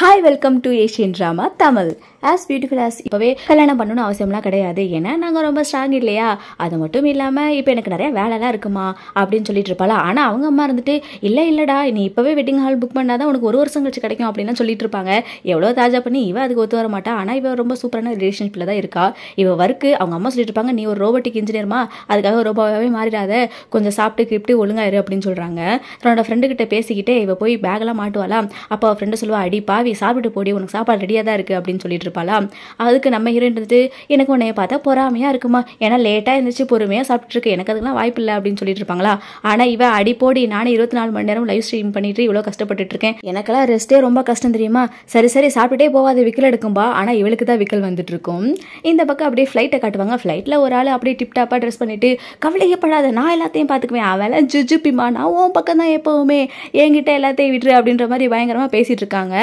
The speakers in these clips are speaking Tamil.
Hi, welcome to Asian Drama Tamil. As beautiful as இப்பவே கல்யாணம் பண்ணணும்னு அவசியம்லாம் கிடையாது. ஏன்னா நாங்கள் ரொம்ப ஸ்ட்ராங் இல்லையா, அது மட்டும் இல்லாமல் இப்போ எனக்கு நிறைய வேலைலாம் இருக்குமா அப்படின்னு சொல்லிட்டு இருப்பாளா. ஆனால் அவங்க அம்மா இருந்துட்டு இல்லைடா, நீ இப்போவே வெட்டிங் ஹால் புக் பண்ணாதான் உனக்கு ஒரு வருஷம் கழிச்சு கிடைக்கும் அப்படின்னு சொல்லிட்டு இருப்பாங்க. எவ்வளோ தாஜா பண்ணி இவ அதுக்கு ஒத்து வர மாட்டா. ஆனால் இவ ரொம்ப சூப்பரான ரிலேஷன்ஷிப்பில் தான் இருக்கா. இவ ஒர்க்கு அவங்க அம்மா சொல்லிட்டு இருப்பாங்க, நீ ஒரு ரோபோட்டிக் இன்ஜினியர்மா, அதுக்காக ரோபோவாகவே மாறிடாத, கொஞ்சம் சாப்பிட்டு கிப்ட்டு ஒழுங்காயிரு அப்படின்னு சொல்கிறாங்க. தன்னோட ஃப்ரெண்டுக்கிட்ட பேசிக்கிட்டே இவ போய் பேக்கெல்லாம் மாட்டுவாளா. அப்போ அவள் ஃப்ரெண்டு சொல்லுவா, அடி பாவி சாப்பிட்டு போடி, உனக்கு சாப்பாடு ரெடியாக தான் இருக்குது அப்படின்னு சொல்லிட்டு இருப்பாளா. அதுக்கு நம்ம ஹீரோயின் வந்துட்டு எனக்கு உன்னைய பார்த்தா பொறாமையா இருக்குமா, ஏன்னா லேட்டாக இருந்துச்சு பொறுமையாக சாப்பிட்டு இருக்கு, எனக்கு அதுக்கெல்லாம் வாய்ப்பு இல்லை அப்படின்னு சொல்லிட்டு இருப்பாங்களா. ஆனால் இவ அடிப்போடி நானே 24 மணி நேரம் லைவ் ஸ்ட்ரீம் பண்ணிட்டு இவ்வளோ கஷ்டப்பட்டுட்டு இருக்கேன், எனக்கெல்லாம் ரெஸ்ட்டே ரொம்ப கஷ்டம் தெரியுமா, சரி சாப்பிட்டுட்டே போவாது விக்கல் எடுக்கும்பா. ஆனால் இவளுக்கு தான் விக்கல் வந்துட்டு இருக்கும். இந்த பக்கம் அப்படியே ஃப்ளைட்டை காட்டுவாங்க. ஃப்ளைட்டில் ஒரு ஆள் அப்படியே டிப்டாப்பாக ட்ரெஸ் பண்ணிட்டு, கவலையப்படாத நான் எல்லாத்தையும் பார்த்துக்குவேன், அவளை ஜுஜுப்பிமா, நான் உன் பக்கம் தான் எப்போவுமே, என்கிட்ட எல்லாத்தையும் விட்டுரு அப்படின்ற மாதிரி பயங்கரமாக பேசிட்டு இருக்காங்க.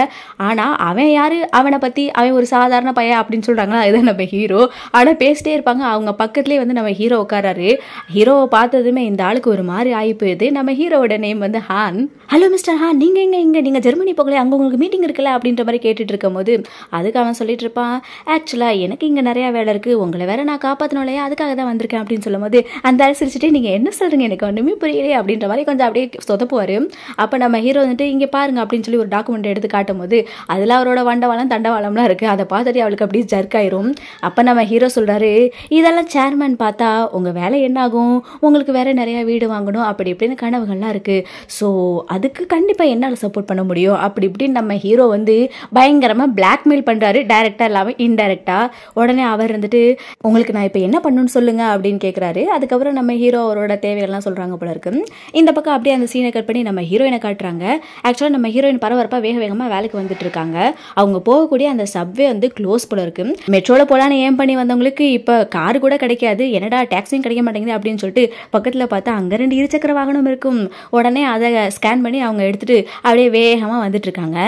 ஆனால் அவன் யாரு, அவனை பற்றி அவன் ஒரு சாதாரண பையன் அப்படின்னு சொல்கிறாங்களா, இதுதான் நம்ம ஹீரோ. ஆனால் பேசிட்டே இருப்பாங்க. அவங்க பக்கத்துலேயே வந்து நம்ம ஹீரோ உட்காராரு. ஹீரோவை பார்த்ததுமே இந்த ஆளுக்கு ஒரு மாதிரி ஆகி போயிடுது. நம்ம ஹீரோவோட நேம் வந்து ஹான். ஹலோ மிஸ்டர் ஹான், நீங்கள் இங்கே நீங்கள் ஜெர்மனி போகல, அங்கே உங்களுக்கு மீட்டிங் இருக்குல்ல அப்படின்ற மாதிரி கேட்டுட்டு இருக்கும் போது அதுக்கு அவன் சொல்லிட்டு இருப்பான், ஆக்சுவலாக எனக்கு இங்கே நிறையா வேலை இருக்குது, உங்களை வேற நான் காப்பாற்றணும் இல்லையா, அதுக்காக தான் வந்திருக்கேன் அப்படின்னு சொல்லும் போது அந்த ஆள் சிரிச்சுட்டு நீங்கள் என்ன சொல்கிறீங்க எனக்கு ஒன்றுமே புரியலையே அப்படின்ற மாதிரி கொஞ்சம் அப்படியே சொதப்புவார். அப்போ நம்ம ஹீரோ வந்துட்டு இங்கே பாருங்க அப்படின்னு சொல்லி ஒரு டாக்குமெண்ட் எடுத்து காட்டும் போது அதில் அவரோட வண்டவாளம் தண்டவாளம்லாம் இருக்குது. அதை பார்த்துட்டு அவளுக்கு அப்படியே ஜர்க் ஆயிரும். அப்போ நம்ம ஹீரோ சொல்கிறாரு, இதெல்லாம் சேர்மேன் பார்த்தா உங்கள் வேலை என்ன ஆகும், உங்களுக்கு வேற நிறையா வீடு வாங்கணும் அப்படி இப்படின்னு கனவுகள்லாம் இருக்குது, ஸோ அதுக்கு கண்டிப்பாக என்னால் சப்போர்ட் பண்ண முடியும் அப்படி இப்படின்னு நம்ம ஹீரோ வந்து பயங்கரமாக பிளாக்மெயில் பண்ணுறாரு, டைரெக்டாக இல்லாமல் இன்டைரக்டாக. உடனே அவர் வந்துட்டு உங்களுக்கு நான் இப்போ என்ன பண்ணணும்னு சொல்லுங்க அப்படின்னு கேட்குறாரு. அதுக்கப்புறம் நம்ம ஹீரோ அவரோட தேவைகள்லாம் சொல்கிறாங்க போல இருக்கு. இந்த பக்கம் அப்படியே அந்த சீனை கட் பண்ணி நம்ம ஹீரோயினை காட்டுறாங்க. ஆக்சுவலாக நம்ம ஹீரோயின் பரபரப்பாக வேகமாக வேலைக்கு வந்துட்டு இருக்காங்க. அவங்க போகக்கூடிய அந்த சப்வே வந்து க்ளோஸ் போல இருக்கு. மெட்ரோல போலான்னு ஏம் பண்ணி வந்தவங்களுக்கு இப்போ கார் கூட கிடைக்காது, என்னடா டாக்ஸியும் கிடைக்க மாட்டேங்குது அப்படின்னு சொல்லிட்டு பக்கத்தில் பார்த்தா அங்கே 2 இருசக்கர வாகனம் இருக்கும். உடனே அதை ஸ்கேன் பண்ணி அவங்க எடுத்துட்டு அப்படியே வேகமாக வந்துட்டு இருக்காங்க.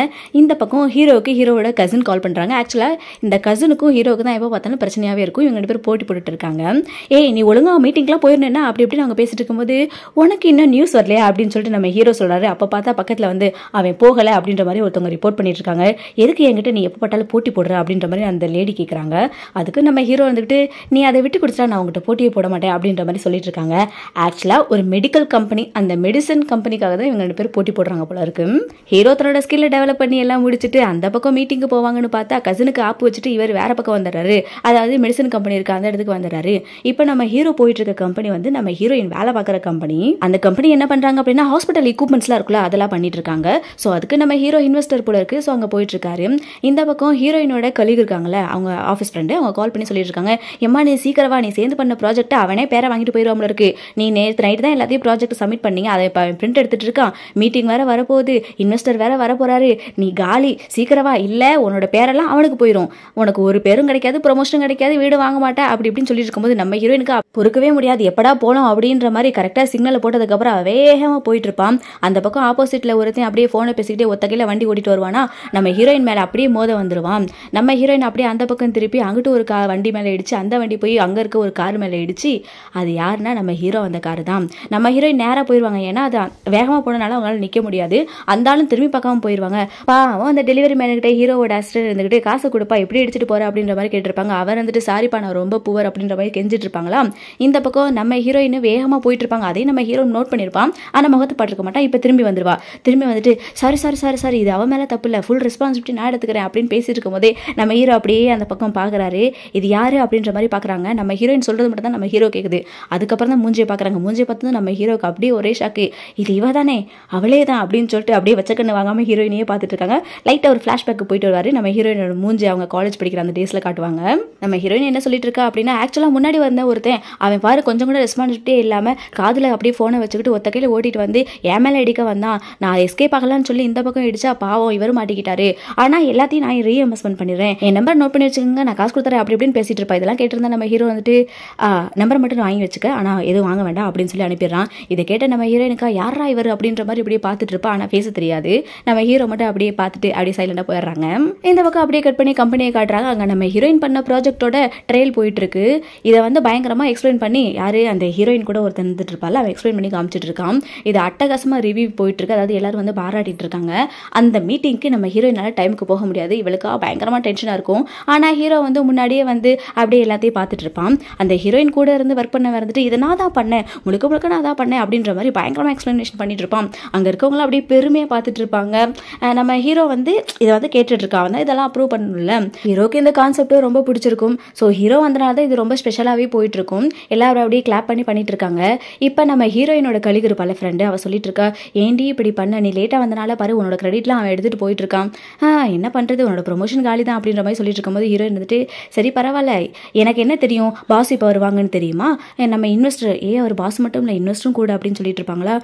இந்த பக்கம் ஹீரோவுக்கு ஹீரோவோட கசின் கால் பண்ணுறாங்க. ஆக்சுவலாக இந்த கசினுக்கும் ஹீரோவுக்கு தான் எப்போ பார்த்தாலும் பிரச்சனையாகவே இருக்கும். இவங்க 2 பேரும் போட்டி போட்டுட்டு இருக்காங்க. ஏய் நீ ஒழுங்காக மீட்டிங்லாம் போயிருந்தேன்னா அப்படி இப்படின்னு அவங்க பேசிட்டு இருக்கும்போது உனக்கு இன்னும் நியூஸ் வரலையா அப்படின்னு சொல்லிட்டு நம்ம ஹீரோ சொல்கிறாரு. அப்போ பார்த்தா பக்கத்தில் வந்து அவன் போகலை அப்படின்ற மாதிரி ஒருத்தவங்க ரிப்போர்ட் பண்ணிட்டு இருக்காங்க. எதுக்கு என்கிட்ட நீ எப்போ பார்த்தாலும் போட்டி போடுற அப்படின்ற மாதிரி அந்த லேடி கேட்குறாங்க. அதுக்கு நம்ம ஹீரோ வந்துட்டு நீ அதை விட்டு கொடுத்தா நான் உங்கள்கிட்ட போட்டியே போட மாட்டேன் அப்படின்ற மாதிரி சொல்லிட்டு இருக்காங்க. ஆக்சுவலாக ஒரு மெடிக்கல் கம்பெனி, அந்த மெடிசன் கம்பெனிக்காக தான் இவங்க 2 பேர் போட்டி போடுறாங்க போல இருக்கு. ஹீரோ தன்னோட ஸ்கில்லை டெவலப் பண்ணி எல்லாம் முடிச்சுட்டு அந்த பக்கம் மீட்டிங்கு போவாங்கன்னு பார்த்தா கசினுக்கு ஆப்பு வச்சுட்டு இவர் வேற பக்கம் வந்துடுறாரு. அதாவது மெடிசன் கம்பெனி இருக்க அந்த இடத்துக்கு வந்துடுறாரு. இப்போ நம்ம ஹீரோ போயிட்டு இருக்க கம்பெனி வந்து நம்ம ஹீரோயின் வேலை பார்க்குற கம்பெனி. அந்த கம்பெனி என்ன பண்ணுறாங்க அப்படின்னா ஹாஸ்பிட்டல் எக்யூப்மெண்ட்ஸ்லாம் இருக்குல்ல அதெல்லாம் பண்ணிட்டு இருக்காங்க. ஸோ அதுக்கு நம்ம ஹீரோ இன்வெஸ்டர் போல இருக்கு. ஸோ அங்கே போயிட்டு இருக்காரு. இந்த பக்கம் ஹீரோயினோட கலீக் இருக்காங்கல்ல, அவங்க ஆஃபீஸ் ஃப்ரெண்டு, அவங்க கால் பண்ணி சொல்லிட்டு இருக்காங்க, எம்மா நீ சீக்கிரவா, நீ சேர்ந்து பண்ண ப்ராஜெக்ட் அவனே பேரை வாங்கிட்டு போயிடுவாமல இருக்கு, நீ நேற்று நைட்டு தான் எல்லாத்தையும் ப்ராஜெக்ட் சப்மிட் பண்ணீங்க, அதை இப்போ பிரிண்ட் எடுத்துட்டு இருக்கான், மீட்டிங் வேற வரப்போகுது, இன்வெஸ்டர் வேற வரப்போறாரு, நீ காலி சீக்கிரவா, இல்லை உன்னோட பேரெல்லாம் அவனுக்கு போயிடும், உனக்கு ஒரு பேரும் கிடைக்காது, ப்ரொமோஷனும் கிடைக்காது, வீடு வாங்க மாட்டேன் அப்படி இப்படின்னு சொல்லிட்டு இருக்கும்போது நம்ம ஹீரோயினுக்கு பொறுக்கவே முடியாது, எப்படா போனோம் அப்படின்ற மாதிரி கரெக்டாக சிக்னலை போட்டதுக்கப்புறம் வேகமாக போயிட்டு இருப்பான். அந்த பக்கம் ஆப்போசிட்டில் ஒருத்தையும் அப்படியே ஃபோனை பேசிக்கிட்டே ஒத்தகையில் வண்டி ஓட்டிட்டு வருவானா, நம்ம ஹீரோயின் மேலே அப்படியே மோத வந்துடுவான். நம்ம ஹீரோயின் அப்படியே அந்த பக்கம் திருப்பி அங்கிட்டு ஒரு வண்டி மேலே இடிச்சு, அந்த வண்டி போய் அங்கே இருக்க ஒரு கார் மேலே இடிச்சு, அது யாருன்னா நம்ம ஹீரோ அந்த கார் தான். நம்ம ஹீரோயின் நேராக போயிடுவாங்க, ஏன்னா அது வேகமாக போனனால அவங்களால நிற்க முடியாது. அந்த ஆளும் திரும்பி பார்க்காம போயிடுவாங்க. பாவம் அந்த டெலிவரி மேனுக்கிட்ட ஹீரோவோட அசிஸ்டன்ட் இருந்துக்கிட்டு காசு கொடுப்பா எப்படி இடிச்சிட்டு போற அப்படின்ற மாதிரி கேட்டிருப்பாங்க. அவர் வந்துட்டு சாரிப்பா நான் ரொம்ப புவர் அப்படின்ற மாதிரி கெஞ்சிட்டு இருப்பாங்களா. இந்த பக்கம் நம்ம ஹீரோயின் வேகமாக போயிட்டு இருப்பாங்க. அதையும் நம்ம ஹீரோ நோட் பண்ணியிருப்பான். ஆனால் முகத்தை பாட்டுருக்க மாட்டான். இப்போ திரும்பி வந்துருவா. திரும்பி வந்துட்டு சாரி இது அவன் மேலே தப்பு இல்லை, ஃபுல் ரெஸ்பான்சிபிலிட்டி நான் எடுத்துக்கிறேன் அப்படின்னு பேசிட்டு இருக்கும் போதே நம்ம ஹீரோ அப்படியே அந்த பக்கம் பார்க்குறாரு. இது யாரு அப்படின்ற மாதிரி பார்க்குறாங்க. நம்ம ஹீரோயின் சொல்கிறது மட்டும் தான் நம்ம ஹீரோ கேட்குது. அதுக்கப்புறம் தான் மூஞ்சியை பார்க்குறாங்க. மூஞ்சியை பார்த்தது நம்ம ஹீரோக்கு அப்படியே ஒரே ஷாக்கு, இது இவ தானே, அவளே தான் அப்படின்னு சொல்லிட்டு அப்படியே வச்சக்கண்ணு வாங்காமல் ஹீரோயினையே பார்த்துட்டு இருக்காங்க. லைட்டாக ஒரு ஃப்ளாஷ்பேக்கு போயிட்டு வருவார். நம்ம ஹீரோயினோட மூஞ்சி அவங்க காலேஜ் படிக்கிற அந்த டேஸில் காட்டுவாங்க. நம்ம ஹீரோயின் என்ன சொல்லிட்டு இருக்கா அப்படின்னா, ஆக்சுவலாக முன்னாடி வந்த ஒருத்தன் அவன் பாரு கொஞ்சம் கூட ரெஸ்பான்சிபிலிட்டியே இல்லாமல் காதில் அப்படியே ஃபோனை வச்சுக்கிட்டு ஒத்த கையில் ஓட்டிட்டு வந்து என் மேலே இடிக்க வந்தான், நான் எஸ்கேப் ஆகலான்னு சொல்லி இந்த பக்கம் இடிச்சா பாவம் இவரும் மாட்டிக்கிட்டாரு, ஆனால் எல்லாத்தையும் நான் ரீஎம்பர்ஸ்மெண்ட் பண்ணிருக்கேன் பண்ணிடுறேன், என் நம்பர் நோட் பண்ணி வச்சுக்கோங்க, நான் காசு கொடுத்துறேன் அப்படி இப்படின்னு பேசிட்டு இருப்பா. இதெல்லாம் கேட்டிருந்தா நம்ம ஹீரோ வந்துட்டு நம்பர் மட்டும் வாங்கி வச்சுக்க, ஆனால் எதுவும் வாங்க வேண்டாம் அப்படின்னு சொல்லி அனுப்பிடுறான். இதை கேட்ட நம்ம ஹீரோயினுக்கா யாரா இவர் அப்படின்ற மாதிரி இப்படியே பார்த்துட்டு இருப்பா. ஆனால் பேச தெரியாது. நம்ம ஹீரோ மட்டும் அப்படியே பார்த்துட்டு அப்படியே சைலண்டாக போயிடுறாங்க. இந்த பக்கம் அப்படியே கட் பண்ணி கம்பெனியை காட்டுறாங்க. அங்கே நம்ம ஹீரோயின் பண்ண ப்ராஜெக்டோட ட்ரையல் போயிட்டு இருக்கு. இதை வந்து பயங்கரமாக எக்ஸ்பிளைன் பண்ணி யாரு அந்த ஹீரோயின் கூட ஒருத்தர் இருந்துட்டு இருப்பாள், அவன் எக்ஸ்பிளைன் பண்ணி காமிச்சிட்டு இருக்கான். இது அட்டகாசமாக ரிவ்யூ போயிட்டு இருக்கு. அதாவது எல்லாரும் வந்து பாராட்டிட்டு இருக்காங்க. அந்த மீட்டிங்க்கு நம்ம ஹீரோயினால டைமுக்கு போக முடியாது. இவளுக்கா பயங்கரமாக டென்ஷனாக இருக்கும். ஆனால் ஹீரோ வந்து முன்னாடியே வந்து அப்படியே எல்லாத்தையும் பார்த்துட்டு இருப்பான். அந்த ஹீரோயின் கூட இருந்து ஒர்க் பண்ண வந்துட்டு இதை நான் தான் பண்ணேன், முழுக்க முழுக்க நான் தான் பண்ணேன் அப்படின்ற மாதிரி பயங்கரமாக எக்ஸ்பிளனேஷன் பண்ணிட்டு இருப்பான். அங்கே இருக்கவங்களாம் அப்படியே பெருமையாக பார்த்துட்டு இருப்பாங்க. நம்ம ஹீரோ வந்து இதை வந்து கேட்டுட்டு இருக்கான். வந்து இதெல்லாம் அப்ரூவ் பண்ணணும்ல. ஹீரோக்கு இந்த கான்செப்ட் ரொம்ப பிடிச்சிருக்கும். ஸோ ஹீரோ வந்தனால தான் இது ரொம்ப ஸ்பெஷலாகவே போயிட்டு இருக்கும். எல்லாரும் அப்படியே கிளாப் பண்ணி பண்ணிட்டு இருக்காங்க. இப்போ நம்ம ஹீரோயினோட கலிகு இருப்பாள் ஃப்ரெண்டு, அவள் சொல்லிட்டு இருக்கா, ஏண்டி இப்படி பண்ண, நீ லேட்டாக வந்தனால பாரு உன்னோட கிரெடிட்லாம் அவன் எடுத்துட்டு போயிட்டு இருக்கான், என்ன பண்ணுறது, உன்னோட ப்ரொமோஷன் காலி தான் அப்படின்ற மாதிரி சொல்லிட்டு இருக்கும்போது ஹீரோயின் வந்துட்டு சரி பரவாயில்ல, எனக்கு என்ன தெரியும், பாஸ் இப்போ வருவாங்கன்னு தெரியுமா, நம்ம இன்வெஸ்டர் அவர் பாஸ் மட்டும் இல்லை இன்வெஸ்டரும் கூட அப்படின்னு சொல்லிட்டு இருப்பாங்களா,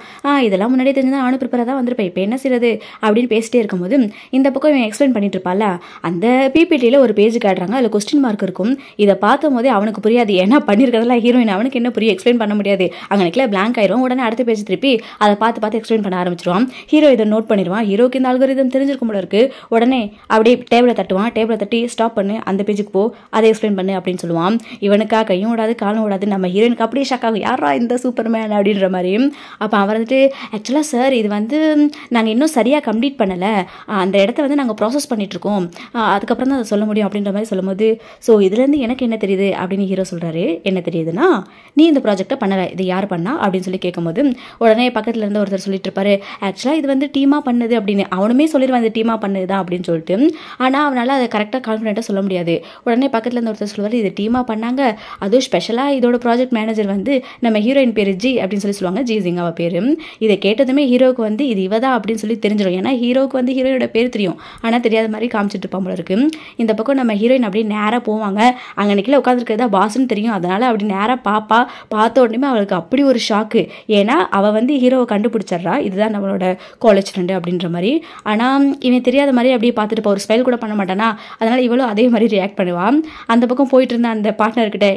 இதெல்லாம் முன்னாடியே தெரிஞ்சுதான் நானும் ப்ரிப்பராக தான் வந்திருப்பேன், இப்போ என்ன செய்யறது அப்படின்னு பேசிட்டே இருக்கும்போது இந்த பக்கம் இவன் எக்ஸ்பிளைன் பண்ணிட்டு இருப்பாள். அந்த பிபிடியில் ஒரு பேஜ் காட்டுறாங்க, அதில் கொஸ்டின் மார்க் இருக்கும். இதை பார்த்தும் போதே அவனுக்கு புரியாது, ஏன்னா பண்ணியிருக்கிறதுலாம் ஹீரோயின், அவனுக்கு என்ன புரியும், எக்ஸ்பிளைன் பண்ண முடியாது. அங்கே பிளாங்க் ஆயிரும். உடனே அடுத்த பேஜ் திருப்பி அதை பார்த்து எக்ஸ்பிளைன் பண்ண ஆரம்பிச்சிருவான். ஹீரோ இதை நோட் பண்ணிடுவான். ஹீரோக்கு இந்த அல்காரிதம் தெரிஞ்சிருக்கும் போல இருக்கு. உடனே அப்படியே டேபிளை தட்டுவான். டேபிளை தட்டி ஸ்டாப் பண்ணு, அந்த பேஜுக்கு போ, அதை எக்ஸ்பிளைன் பண்ணு அப்படின்னு சொல்லுவான். இவனுக்கா கையும் விடாது காலும் விடாது. நம்ம ஹீரோயினுக்கு அப்படியே ஷாக் ஆகும், யாரா இந்த சூப்பர்மேன் அப்படின்ற மாதிரி. அப்போ அவன் வந்துட்டு ஆக்சுவலாக சார் இது வந்து நாங்கள் இன்னும் சரியாக கம்ப்ளீட் பண்ணலை, அந்த இடத்த வந்து நாங்கள் ப்ராசஸ் பண்ணிட்டு இருக்கோம், அதுக்கப்புறம் தான் அதை சொல்ல முடியும் அப்படின்ற மாதிரி சொல்லும்போது, ஸோ இதுலேருந்து எனக்கு என்ன தெரியுது அப்படின்னு ஹீரோ சொல்கிறாரு. என்ன தெரியுதுன்னா, நீ இந்த ப்ராஜெக்டை பண்ணலை, இது யார் பண்ணா அப்படின்னு சொல்லி கேட்கும்போது உடனே பக்கத்தில் இருந்து ஒருத்தர் சொல்லிட்டு இருப்பாரு, ஆக்சுவலாக இது வந்து டீமாக பண்ணுது அப்படின்னு. அவனுமே சொல்லிடுவான் இது டீமாக பண்ணுதுதான் அப்படின்னு சொல்லிட்டு. ஆனால் அவனால் அதை கரெக்டாக கான்ஃபிடென்ட்டாக சொல்ல முடியாது. உடனே பக்கத்தில் இருந்து ஒருத்தர் சொல்லுவார், இது டீமாக பண்ணாங்க, அதுவும் ஸ்பெஷலாக இதோட ப்ராஜெக்ட் மேனேஜர் வந்து நம்ம ஹீரோயின் பேர் ஜி அப்படின்னு சொல்லி சொல்லுவாங்க, ஜி சிங் அவ பேர். இதை கேட்டதுமே ஹீரோவுக்கு வந்து இது இவதான் அப்படின்னு சொல்லி தெரிஞ்சிடும். ஏன்னா ஹீரோவுக்கு வந்து ஹீரோயோட பேர் தெரியும், ஆனால் தெரியாத மாதிரி காமிச்சிட்டு இருப்பான் போல இருக்கு. இந்த பக்கம் நம்ம ஹீரோயின் அப்படியே நேராக போவாங்க. அங்கே நிக்கல உட்காந்துருக்கிறதா பாஸ்ன்னு தெரியும். அதனால அப்படி நேராக பார்த்த உடனே அவளுக்கு அப்படி ஒரு ஷாக்கு. ஏன்னா அவள் வந்து ஹீரோவை கண்டுபிடிச்சிட்றா, இதுதான் நம்மளோட காலேஜ் ஃப்ரெண்டு அப்படின்ற மாதிரி. ஆனால் இவன் தெரியாத மாதிரி அப்படியே பார்த்துட்டு ஒரு ஸ்மைல் கூட பண்ண மாட்டானா, அதனால இவளும் அதே மாதிரி ரியாக்ட் பண்ணுவான். அந்த பக்கம் போயிட்டு இருந்த அந்த பார்ட்னர்கிட்ட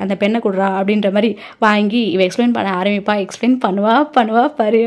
அந்த பெண்ணை கொடுறா அப்படின்ற மாதிரி வாங்கி இவ எக்ஸ்பிளைன் பண்ண ஆரம்பிப்பா. எக்ஸ்பிளைன் பண்ணுவா பாரு,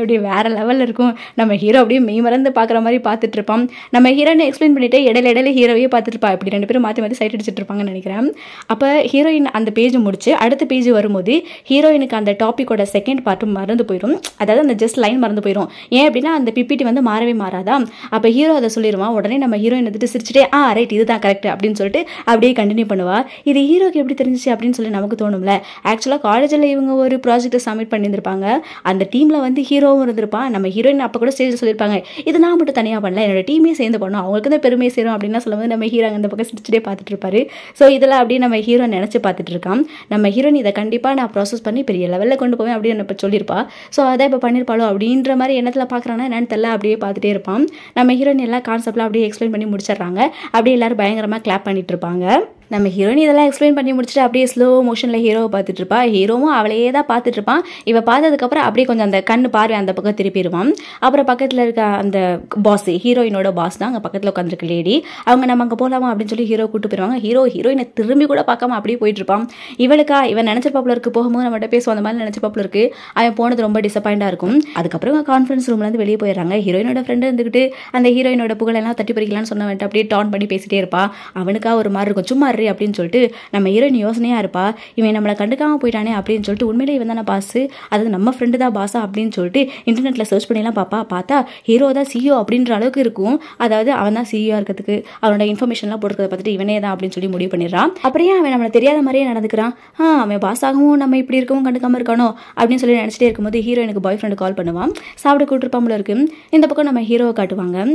அப்படியே வேற லெவலில் இருக்கும். நம்ம ஹீரோ அப்படியே மெய் மறந்து பார்க்குற மாதிரி பார்த்துட்டு இருப்பான். நம்ம ஹீரோயினை எக்ஸ்பிளைன் பண்ணிட்டு இடையில ஹீரோவையே பார்த்துட்டு இருப்பா. இப்படி ரெண்டு பேரும் மாற்றி சைட் அடிச்சுட்டு இருப்பாங்கன்னு நினைக்கிறேன். அப்போ ஹீரோயின் அந்த பேஜ் முடிச்சு அடுத்த பேஜ் வரும்போது ஹீரோயினுக்கு அந்த டாப்பிக்கோட செகண்ட் பார்ட்டும் மறந்து போயிடும். அதாவது அந்த ஜஸ்ட் லைன் மறந்து போயிடும். ஏன் அப்படின்னா அந்த பிபிடி வந்து மாறவே மாறாதா. அப்போ ஹீரோ அதை சொல்லிடுவான். உடனே நம்ம ஹீரோயின் வந்துட்டு சிரிச்சுட்டே ரைட் இதுதான் கரெக்ட் அப்படின்னு சொல்லிட்டு அப்படியே கண்டினியூ பண்ணுவா. இது ஹீரோக்கு எப்படி தெரிஞ்சிச்சு அப்படின்னு சொல்லி நமக்கு தோணும்ல. ஆக்சுவலாக காலேஜில் இவங்க ஒரு ப்ராஜெக்ட்டை சப்மிட் பண்ணியிருந்திருப்பாங்க. அந்த டீமில் வந்து ஹீரோவும் இருந்திருப்பான். நம்ம ஹீரோயின் அப்போ கூட ஸ்டேஜில் சொல்லியிருப்பாங்க, இது நான் மட்டும் தனியாக பண்ணல, என்னோட டீமே சேர்ந்து பண்ணோம், அவங்களுக்கு தான் பெருமையை சேரும் அப்படின்னா சொல்லும்போது நம்ம ஹீரோ அந்த பக்கம் சிரிச்சுட்டே பார்த்துட்டு இருப்பாரு. ஸோ இதெல்லாம் அப்படியே நம்ம ஹீரோ நினச்சி பார்த்துட்டு இருக்கான். நம்ம ஹீரோயின் இதை கண்டிப்பாக நான் ப்ராசஸ் பண்ணி பெரிய லெவலில் கொண்டு போவேன் அப்படின்னு இப்போ சொல்லியிருப்பா. ஸோ அதை இப்போ பண்ணியிருப்பாளோ அப்படின்ற மாதிரி எண்ணத்தில் பார்க்குறான்னா என்னன்னு தெரியல, அப்படியே பார்த்துட்டே இருப்பான். நம்ம ஹீரோயின் எல்லா கான்செப்ட்லாம் அப்படியே எக்ஸ்பிளைன் பண்ணி முடிச்சிடுறாங்க. அப்படியே எல்லாரும் பயங்கரமாக கிளாப் பண்ணிட்டு இருப்பாங்க. நம்ம ஹீரோயின் இதெல்லாம் எக்ஸ்பிளைன் பண்ணி முடிச்சுட்டு அப்படியே ஸ்லோ மோஷனில் ஹீரோவை பார்த்துட்டு இருப்பா. ஹீரோவும் அவளையே தான் பார்த்துட்டு இருப்பான். இவ பார்த்ததுக்கப்புறம் அப்படியே கொஞ்சம் அந்த கண்ணு பார்வை அந்த பக்கம் திருப்பிடுவான். அப்புறம் பக்கத்தில் இருக்க அந்த பாஸ், ஹீரோயினோட பாஸ் தான் அங்கே பக்கத்தில் உட்காந்துருக்கு லேடி, அவங்க நம்ம அங்கே போகலாமா அப்படின்னு சொல்லி ஹீரோ கூட்டு போயிருவாங்க. ஹீரோயினை திரும்பி கூட பார்க்காம அப்படியே போயிட்டு இருப்பான். இவளுக்கா இவன் நினைச்சிருப்பாப்புல இருக்கு, போகும்போது நம்மகிட்ட பேசுவோம் அந்த மாதிரி நினைச்சிருப்பாப்புல இருக்கு. அவன் போனது ரொம்ப டிசப்பாயிண்டாக இருக்கும். அதுக்கப்புறம் கான்ஃபரன்ஸ் ரூம்லேருந்து வெளியே போயிடுறாங்க. ஹீரோயினோட ஃப்ரெண்டு இருந்துக்கிட்டு அந்த ஹீரோயினோட புகழெல்லாம் தட்டி பறிக்கலான்னு சொன்ன வந்துட்டு அப்படியே டான் பண்ணி பேசிட்டே இருப்பா. அவனுக்கா ஒரு மாதிரி இருக்கும், சும்மா அப்படின்னு சொல்லிட்டு நம்ம ஹீரோயின் யோசனையா இருப்பா. இவன் நம்மளை கண்டுக்காம போயிட்டானே அப்படின்னு சொல்லிட்டு உண்மையிலே இவன் தானே பாஸ், அதாவது நம்ம ஃப்ரெண்டு தான் பாஸா அப்படின்னு சொல்லிட்டு இன்டர்நெட்ல சர்ச் பண்ணிலாம் பார்த்தா ஹீரோ தான் சிஇஓ அப்படின்ற அளவுக்கு இருக்கும். அதாவது அவன் தான் சிஇஓ இருக்கிறதுக்கு அவனோட இன்ஃபர்மேஷன்லாம் போட்டுக்கிறத பார்த்துட்டு இவனே தான் அப்படின்னு சொல்லி முடிவு பண்ணிடுறான். அப்படியே அவன் நம்மளை தெரியாத மாதிரியே நடந்துக்கிறான். அவன் பாஸ் ஆகவும் நம்ம இப்படி இருக்கவும் கண்டுக்காம இருக்கானோ அப்படின்னு சொல்லி நினைச்சிட்டே இருக்கும்போது ஹீரோயினுக்கு பாய் ஃப்ரெண்டு கால் பண்ணுவான். சாப்பிட கூட்டிருப்பாமல இருக்கு. இந்த பக்கம் நம்ம ஹீரோவை காட்டுவாங்க.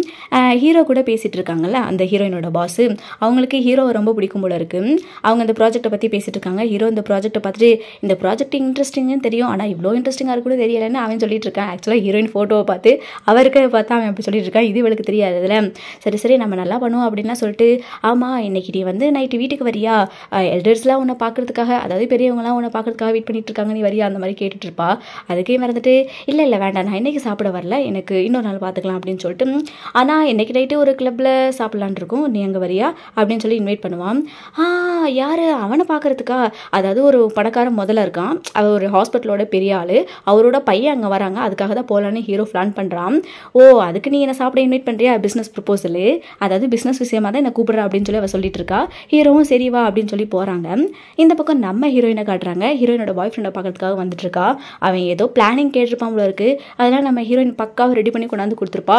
ஹீரோ கூட பேசிட்டு இருக்காங்கல்ல அந்த ஹீரோயினோட பாஸ், அவங்களுக்கு ஹீரோவை ரொம்ப பிடிக்கும் போல போல இருக்கு. அவங்க இந்த ப்ராஜெக்ட்டை பற்றி பேசிட்டு இருக்காங்க. ஹீரோ இந்த ப்ராஜெக்ட்டை பார்த்துட்டு இந்த ப்ராஜெக்ட் இன்ட்ரெஸ்டிங்னு தெரியும், ஆனால் இவ்வளோ இன்ட்ரெஸ்டிங்காக கூட தெரியலன்னு அவன் சொல்லிட்டு இருக்கான். ஆக்சுவலாக ஹீரோயின் ஃபோட்டோவை பார்த்து அவருக்கு பார்த்தா அவன் அப்படி சொல்லிட்டு இருக்கான், இது இவளுக்கு தெரியாது அதில். சரி சரி நம்ம நல்லா பண்ணுவோம் அப்படின்லாம் சொல்லிட்டு, ஆமாம் இன்னைக்கு நீ வந்து நைட்டு வீட்டுக்கு வரியா, எல்டர்ஸ்லாம் உன்னை பார்க்கறதுக்காக, அதாவது பெரியவங்களாம் உன்னை பார்க்கறதுக்காக வெயிட் பண்ணிட்டு இருக்காங்க, நீ வரியா அந்த மாதிரி கேட்டுட்டு இருப்பா. அதுக்கே மறந்துட்டு இல்லை இல்லை வேண்டாம் நான் இன்னைக்கு சாப்பிட வரல, எனக்கு இன்னொரு நாள் பார்த்துக்கலாம் அப்படின்னு சொல்லிட்டு, ஆனால் இன்னைக்கு நைட்டு ஒரு கிளப்பில் சாப்பிட்லான் இருக்கும், நீ அங்கே வரியா அப்படின்னு சொல்லி இன்வைட் பண்ணுவான். யார் அவனை பார்க்கறதுக்கா, அதாவது ஒரு பணக்காரன் முதல்ல இருக்கான், அவர் ஒரு ஹாஸ்பிட்டலோட பெரிய ஆள், அவரோட பையன் அங்கே வராங்க, அதுக்காக தான் போகலான்னு ஹீரோ பிளான் பண்ணுறான். ஓ அதுக்கு நீ என்ன சாப்பிட இன்வைட் பண்ணுறியா, பிஸ்னஸ் ப்ரொபோசலு, அதாவது பிஸ்னஸ் விஷயமா தான் என்ன கூப்பிட்றா அப்படின்னு சொல்லி அவள் சொல்லிட்டு இருக்கா. ஹீரோவும் சரி வா அப்படின்னு சொல்லி போகிறாங்க. இந்த பக்கம் நம்ம ஹீரோயினை காட்டுறாங்க. ஹீரோயினோட பாய் ஃப்ரெண்டை பார்க்கறதுக்காக வந்துட்டு இருக்கா. அவன் ஏதோ பிளானிங் கேட்டிருப்பான் போல இருக்கு, அதெல்லாம் நம்ம ஹீரோயின் பக்காவை ரெடி பண்ணி கொண்டாந்து கொடுத்துருப்பா.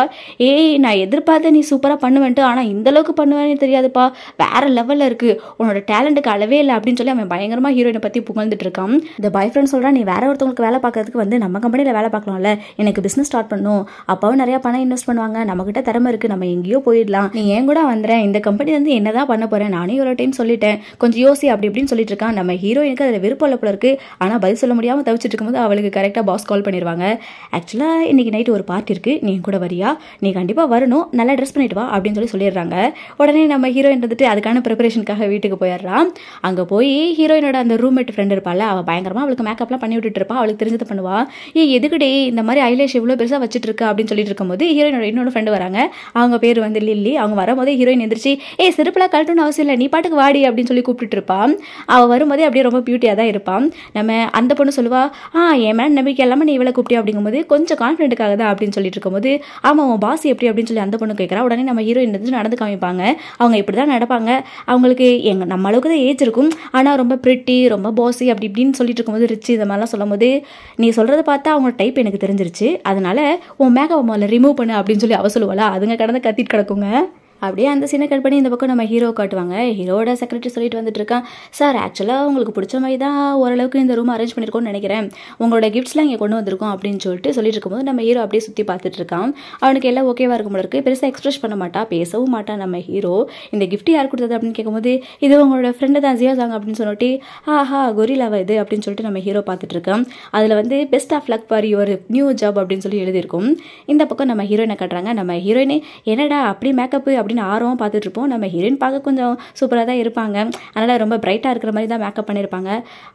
ஏய் நான் எதிர்பார்த்தேன் நீ சூப்பராக பண்ணுவேன்ட்டு, ஆனால் இந்த அளவுக்கு பண்ணுவேன்னு தெரியாதுப்பா, வேற லெவலில் இருக்கு, உன்னோட டேலண்ட்டுக்கு அளவே இல்லை அப்படின்னு சொல்லி அவன் பயங்கரமாக ஹீரோயினை பற்றி புகழ்ந்துட்டு இருக்கான். இந்த பாய் ஃப்ரெண்ட் சொல்கிறான், நீ வேற ஒருத்தவங்களுக்கு வேலை பார்க்கறதுக்கு வந்து நம்ம கம்பெனியில் வேலை பார்க்கலாம்ல, எனக்கு பிஸ்னஸ் ஸ்டார்ட் பண்ணும், அப்பாவும் நிறையா பணம் இன்வெஸ்ட் பண்ணுவாங்க, நம்மகிட்ட திறமை இருக்குது, நம்ம எங்கேயோ போயிடலாம், நீ ஏன் கூட வந்துறேன், இந்த கம்பெனி வந்து என்னதான் பண்ண போகிறேன், நானே ஒரு டைம் சொல்லிட்டேன், கொஞ்சம் யோசி அப்படி இப்படின்னு சொல்லிட்டு இருக்கான். நம்ம ஹீரோயினுக்கு அதில் விருப்பம் இல்லை போல இருக்கு, ஆனால் பதில் சொல்ல முடியாமல் தவிச்சிட்டு இருக்கும்போது அவளுக்கு கரெக்டாக பாஸ் கால் பண்ணிடுவாங்க. ஆக்சுவலாக இன்னைக்கு நைட்டு ஒரு பார்ட்டி இருக்குது, நீ கூட வரியா, நீ கண்டிப்பாக வரணும், நல்லா ட்ரெஸ் பண்ணிட்டு வா அப்படின்னு சொல்லி சொல்லிடுறாங்க. உடனே நம்ம ஹீரோயின் வந்துட்டு அதுக்கான ப்ரிப்பரேஷனுக்காக வீட்டுக்கு போயிடுறான். அங்கே போய் ஹீரோயினோட அந்த ரூம்மேட் ஃப்ரெண்ட் இருப்பாள், அவள் பயங்கரமாக அவளுக்கு மேக்கப்லாம் பண்ணி விட்டுட்டு இருப்பா, அவளுக்கு தெரிஞ்சது பண்ணுவா. எதுக்குடே இந்த மாதிரி ஐலேஷ் இவ்வளோ பெருசாக வச்சுட்டு இருக்கா அப்படின்னு சொல்லிட்டு இருக்கும்போது ஹீரோயினோட இன்னொரு ஃப்ரெண்டு வராங்க. அவங்க பேர் வந்து லில்லி. அவங்க வரும்போதே ஹீரோயின் எந்திரிச்சு செருப்புலாம் கழட்டணும்னு அவசியம் இல்லை, நீ பாட்டுக்கு வாடி அப்படின்னு சொல்லி கூப்பிட்டு இருப்பான். அவள் வரும்போதே அப்படியே ரொம்ப பியூட்டியாக தான் இருப்பான். நம்ம அந்த பொண்ணு சொல்லுவா, என் மேலே நம்பிக்கை இல்லாமல் நீ இவளை கூப்பிட்டியா அப்படிங்கும்போது கொஞ்சம் கான்ஃபிடென்ட்டுக்காக தான் அப்படின்னு சொல்லிட்டு இருக்கும்போது, ஆமாம் உன் பாஸ் எப்படி அப்படின்னு சொல்லி அந்த பொண்ணு கேட்குறா. உடனே நம்ம ஹீரோயின் வந்து நடந்து காமிப்பாங்க. அவங்க இப்படி தான் நடப்பாங்க, அவங்களுக்கு நம்ம அளவுக்கு தான் ஏஜ் இருக்கும், ஆனால் ரொம்ப பிரிட்டி, ரொம்ப பாஸி அப்படி இப்படின்னு சொல்லிட்டு இருக்கும்போது ரிச்சு இந்த மாதிரிலாம் சொல்லும் போது, நீ சொல்கிறத பார்த்தா அவங்க டைப் எனக்கு தெரிஞ்சிருச்சு, அதனால உன் மேக்கப் முதல்ல ரிமூவ் பண்ணு அப்படின்னு சொல்லி அவ சொல்லுவாளா, அதுங்க கடந்து கத்திட்டு கிடக்குங்க. அப்படியே அந்த சீனை கட் பண்ணி இந்த பக்கம் நம்ம ஹீரோ காட்டுவாங்க. ஹீரோட செக்ரட்டரி சொல்லிட்டு வந்துட்டு இருக்கான், சார் ஆக்சுவலாக உங்களுக்கு பிடிச்ச மாதிரி தான் ஓரளவுக்கு இந்த ரூம் அரேஞ்ச் பண்ணியிருக்கோம்னு நினைக்கிறேன், உங்களோட கிஃப்ட்ஸ்லாம் இங்கே கொண்டு வந்திருக்கோம் அப்படின்னு சொல்லிட்டு இருக்கும்போது நம்ம ஹீரோ அப்படியே சுற்றி பார்த்துட்டு இருக்கான். அவனுக்கு எல்லாம் ஓகேவா இருக்கும் போல இருக்கு, பெருசாக எக்ஸ்பிரஸ் பண்ண மாட்டா, பேசவும் மாட்டான். நம்ம ஹீரோ இந்த கிஃப்ட் யார் கொடுத்தது அப்படின்னு கேட்கும்போது, இது உங்களோட ஃப்ரெண்டு தான் ஜியோசாங் அப்படின்னு சொல்லிட்டு, கொரிலாவா இது அப்படின்னு சொல்லிட்டு நம்ம ஹீரோ பார்த்துட்டு இருக்கான். அதில் வந்து best of luck for your new job அப்படின்னு சொல்லி எழுதியிருக்கும். இந்த பக்கம் நம்ம ஹீரோயினை காட்டுறாங்க. நம்ம ஹீரோயினே என்னடா அப்படி மேக்கப் அப்படின்னு ஆர்வம் பார்த்துட்டு இருப்போம். நம்ம ஹீரோயின் பார்க்க கொஞ்சம் சூப்பராக தான் இருப்பாங்க, அதனால் ரொம்ப பிரைட்டாக இருக்கிற மாதிரி தான் மேக்கப் பண்ணியிருப்பாங்க,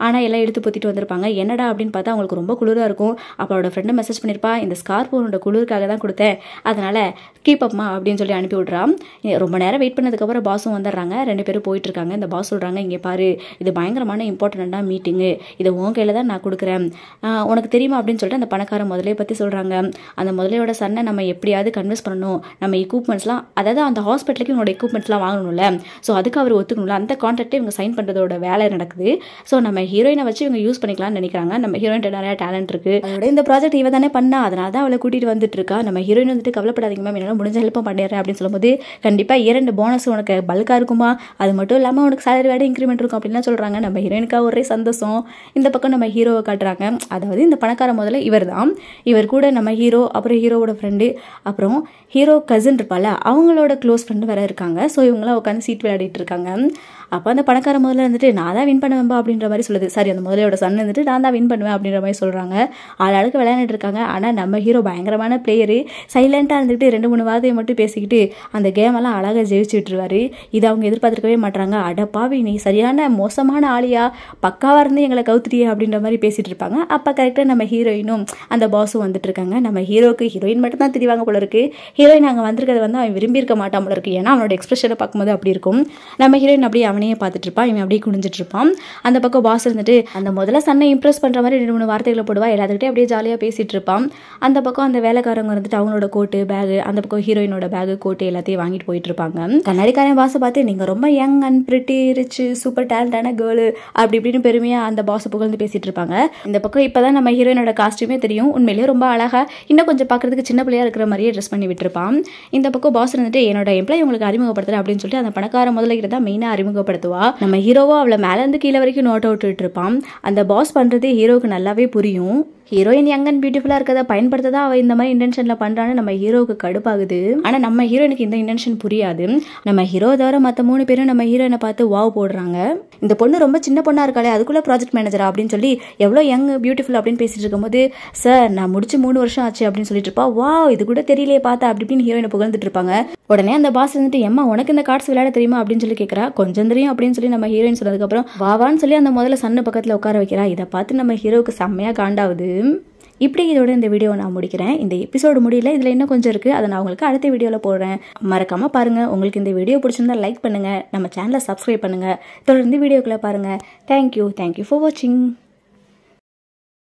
ஆனால் எல்லாம் எடுத்து பொத்திட்டு வந்திருப்பாங்க. என்னடா அப்படின்னு பார்த்தா அவங்களுக்கு ரொம்ப குளிராக இருக்கும். அப்போ அவளோட ஃப்ரெண்டு மெசேஜ் பண்ணியிருப்பா, இந்த ஸ்கார்ஃப் உன்னோட குளிருக்காக தான் கொடுத்தேன், அதனால் கீப் அப்மா அப்படின்னு சொல்லி அனுப்பி விட்றான். ரொம்ப நேரம் வெயிட் பண்ணதுக்கப்புறம் பாஸும் வந்துடுறாங்க. 2 பேரும் போயிட்டு இருக்காங்க. இந்த பாஸ் சொல்கிறாங்க, இங்கே பாரு இது பயங்கரமான இம்பார்ட்டண்ட்டாக மீட்டிங்கு, இதை உன் கையில் தான் நான் கொடுக்குறேன், உனக்கு தெரியுமா அப்படின்னு சொல்லிட்டு அந்த பணக்கார முதலையை பற்றி சொல்கிறாங்க. அந்த முதலையோட சன்னை நம்ம எப்படியாவது கன்வின்ஸ் பண்ணணும், நம்ம எக்யூப்மெண்ட்ஸ்லாம், அதாவது அந்த ஹாஸ்பிட்டலுக்கு இவனோட எக்யூப்மெண்ட்ஸ்லாம் வாங்கணும்ல, ஸோ அதுக்கு அவர் ஒத்துக்கணும்ல, அந்த கான்ட்ராக்டை இவங்க சைன் பண்ணுறதோட வேலை நடக்குது. ஸோ நம்ம ஹீரோயினை வச்சு இவங்க யூஸ் பண்ணிக்கலாம்னு நினைக்கிறாங்க. நம்ம ஹீரோயின்ட்ட நிறைய டேலண்ட் இருக்குது, அதோட இந்த ப்ராஜெக்ட் இவ தானே பண்ணா, அதனால தான் அவளை கூட்டிகிட்டு வந்துட்டு இருக்கா. நம்ம ஹீரோயின் வந்துட்டு கவலைப்படாதீங்க மேம், என்னால் முடிஞ்ச ஹெல்ப்பும் பண்ணிடுறேன் அப்படின்னு சொல்லும்போது, கண்டிப்பாக 2 போனஸ் உனக்கு பல்காக இருக்குமா, அது மட்டும் இல்லாமல் உனக்கு சேலரி வேறு இன்க்ரிமெண்ட் இருக்கும் அப்படின்லாம் சொல்கிறாங்க. நம்ம ஹீரோயினுக்காக ஒரே சந்தோஷம். இந்த பக்கம் நம்ம ஹீரோவை காட்டுறாங்க. அதாவது இந்த பணக்கார முதல்ல இவர் தான், இவர் கூட நம்ம ஹீரோ, அப்புறம் ஹீரோவோட ஃப்ரெண்டு, அப்புறம் ஹீரோ கசின் இருப்பால அவங்களோட க்ளோஸ் ஃப்ரெண்டு வேறு இருக்காங்க. ஸோ இவங்களாம் உட்காந்து சீட் விளையாடிட்டு இருக்காங்க. அப்போ அந்த பணக்கார முதல்ல வந்துட்டு நான் தான் வின் பண்ணுவேன்பா அப்படின்ற மாதிரி சொல்லுது. சாரி, அந்த முதலையோட சன் வந்துட்டு நான் தான் வின் பண்ணுவேன் அப்படின்ற மாதிரி சொல்கிறாங்க. ஆளாளுக்கு விளையாண்டுட்டு இருக்காங்க. ஆனால் நம்ம ஹீரோ பயங்கரமான பிளேயரு, சைலண்ட்டாக இருந்துக்கிட்டு 2-3 வார்த்தையை மட்டும் பேசிக்கிட்டு அந்த கேமெல்லாம் அழகாக ஜெயிச்சு விட்டுருவாரு. இதை அவங்க எதிர்பார்த்துருக்கவே மாட்டாங்க. அடப்பாவி நீ சரியான மோசமான ஆளியா, பக்காவாக இருந்து எங்களை கவுத்துட்டியே அப்படின்ற மாதிரி பேசிகிட்டு இருப்பாங்க. அப்போ கரெக்டாக நம்ம ஹீரோயினும் அந்த பாஸும் வந்துட்டு இருக்காங்க. நம்ம ஹீரோக்கு ஹீரோயின் மட்டும் தான் தெரிவாங்க போல இருக்கு. ஹீரோயின் அங்கே வந்திருக்கிறது வந்து அவன் விரும்பியிருக்க மாட்டான் போல இருக்கு, ஏன்னா அவனோட எக்ஸ்பிரஷனை பார்க்கும்போது அப்படி இருக்கும். நம்ம ஹீரோயின் அப்படியே அவனையே பார்த்துட்டு இருப்பான், இவன் அப்படியே குடிஞ்சிட்டு இருப்பான். அந்த பக்கம் பாஸ் இருந்துட்டு அந்த முதல்ல சன்னை இம்ப்ரெஸ் பண்ணுற மாதிரி 2-3 வார்த்தைகளை போடுவா, எல்லாத்துக்கிட்டே அப்படியே ஜாலியாக பேசிட்டு இருப்பான். அந்த பக்கம் அந்த வேலைக்காரங்க வந்துட்டு அவங்களோட கோட்டு பேகு, அந்த பக்கம் ஹீரோயினோட பேகு கோட்டு எல்லாத்தையும் வாங்கிட்டு போயிட்டு இருப்பாங்க. கண்ணாடிக்காரன் பாஸை பார்த்து நீங்கள் ரொம்ப young and pretty rich super டேலண்டான கேர்ளு அப்படி இப்படின்னு பெருமையாக அந்த பாஸை புகழ்ந்து பேசிட்டு இருப்பாங்க. இந்த பக்கம் இப்போதான் நம்ம ஹீரோயினோட காஸ்டியூமே தெரியும், உண்மையிலேயே ரொம்ப அழகா, இன்னும் கொஞ்சம் பார்க்கறதுக்கு சின்ன பிள்ளையா இருக்கிற மாதிரியே ட்ரெஸ் பண்ணி விட்டுருப்பான். இந்த பக்கம் பாஸ் இருந்துட்டு என்னோட எம்ப்ளாய் உங்களுக்கு அறிமுகப்படுத்துறேன் அப்படின்னு சொல்லிட்டு அந்த பணக்கார முதலைகிட்ட தான் மெயினாக அறிமுகப்படுத்துவா. நம்ம ஹீரோவோ அவளை மேலேருந்து கீழே வரைக்கும் நோட் அவுட் இருப்பான். அந்த பாஸ் பண்ணுறது ஹீரோவுக்கு நல்லாவே புரியும். ஹீரோயின் யங் அண்ட் பியூட்டிஃபுல்லா இருக்கதை பயன்படுத்ததான் அவ இந்த மாதிரி இன்டென்ஷன்ல பண்றான்னு நம்ம ஹீரோவுக்கு கடுப்பாகுது. ஆனா நம்ம ஹீரோயினுக்கு இந்த இன்டென்ஷன் புரியாது. நம்ம ஹீரோ தவிர மத்த 3 பேரும் நம்ம ஹீரோயினை பார்த்து வாவ் போடுறாங்க. இந்த பொண்ணு ரொம்ப சின்ன பொண்ணா இருக்காளே, அதுக்குள்ள ப்ராஜெக்ட் மேனேஜரா அப்படின்னு சொல்லி எவ்வளவு யங் பியூட்டிஃபுல் அப்படின்னு பேசிட்டு இருக்கும்போது, சார் நான் முடிச்சு 3 வருஷம் ஆச்சு அப்படின்னு சொல்லிட்டு இருப்பா. வாவ் இது கூட தெரியலையே பார்த்தா அப்படி இப்படின்னு ஹீரோயினை புகழ்ந்துட்டு இருப்பாங்க. உடனே அந்த பாஸ் வந்துட்டு, எம்மா உனக்கு இந்த கார்ட்ஸ் விளையாட தெரியுமா அப்படின்னு சொல்லி கேட்கறா. கொஞ்சம் தெரியும் அப்படின்னு சொல்லி நம்ம ஹீரோயின் சொன்னதுக்கு அப்புறம் வாவான்னு சொல்லி அந்த முதல்ல சன்னு பக்கத்துல உட்கார வைக்கிறா. இதை பார்த்து நம்ம ஹீரோவுக்கு செம்மையா காண்டாவுது. இப்படி இதோட இந்த வீடியோ நான் முடிக்கிறேன். இந்த எபிசோடு முடியல, இதுல இன்னும் கொஞ்சம் இருக்கு. அதை நான் உங்களுக்கு அடுத்த வீடியோல போடுறேன். மறக்காம பாருங்க. உங்களுக்கு இந்த வீடியோ பிடிச்சிருந்தா லைக் பண்ணுங்க, நம்ம சேனலை சப்ஸ்கிரைப் பண்ணுங்க, தொடர்ந்து வீடியோக்குள்ள பாருங்க. தேங்க்யூ ஃபார் வாட்சிங்.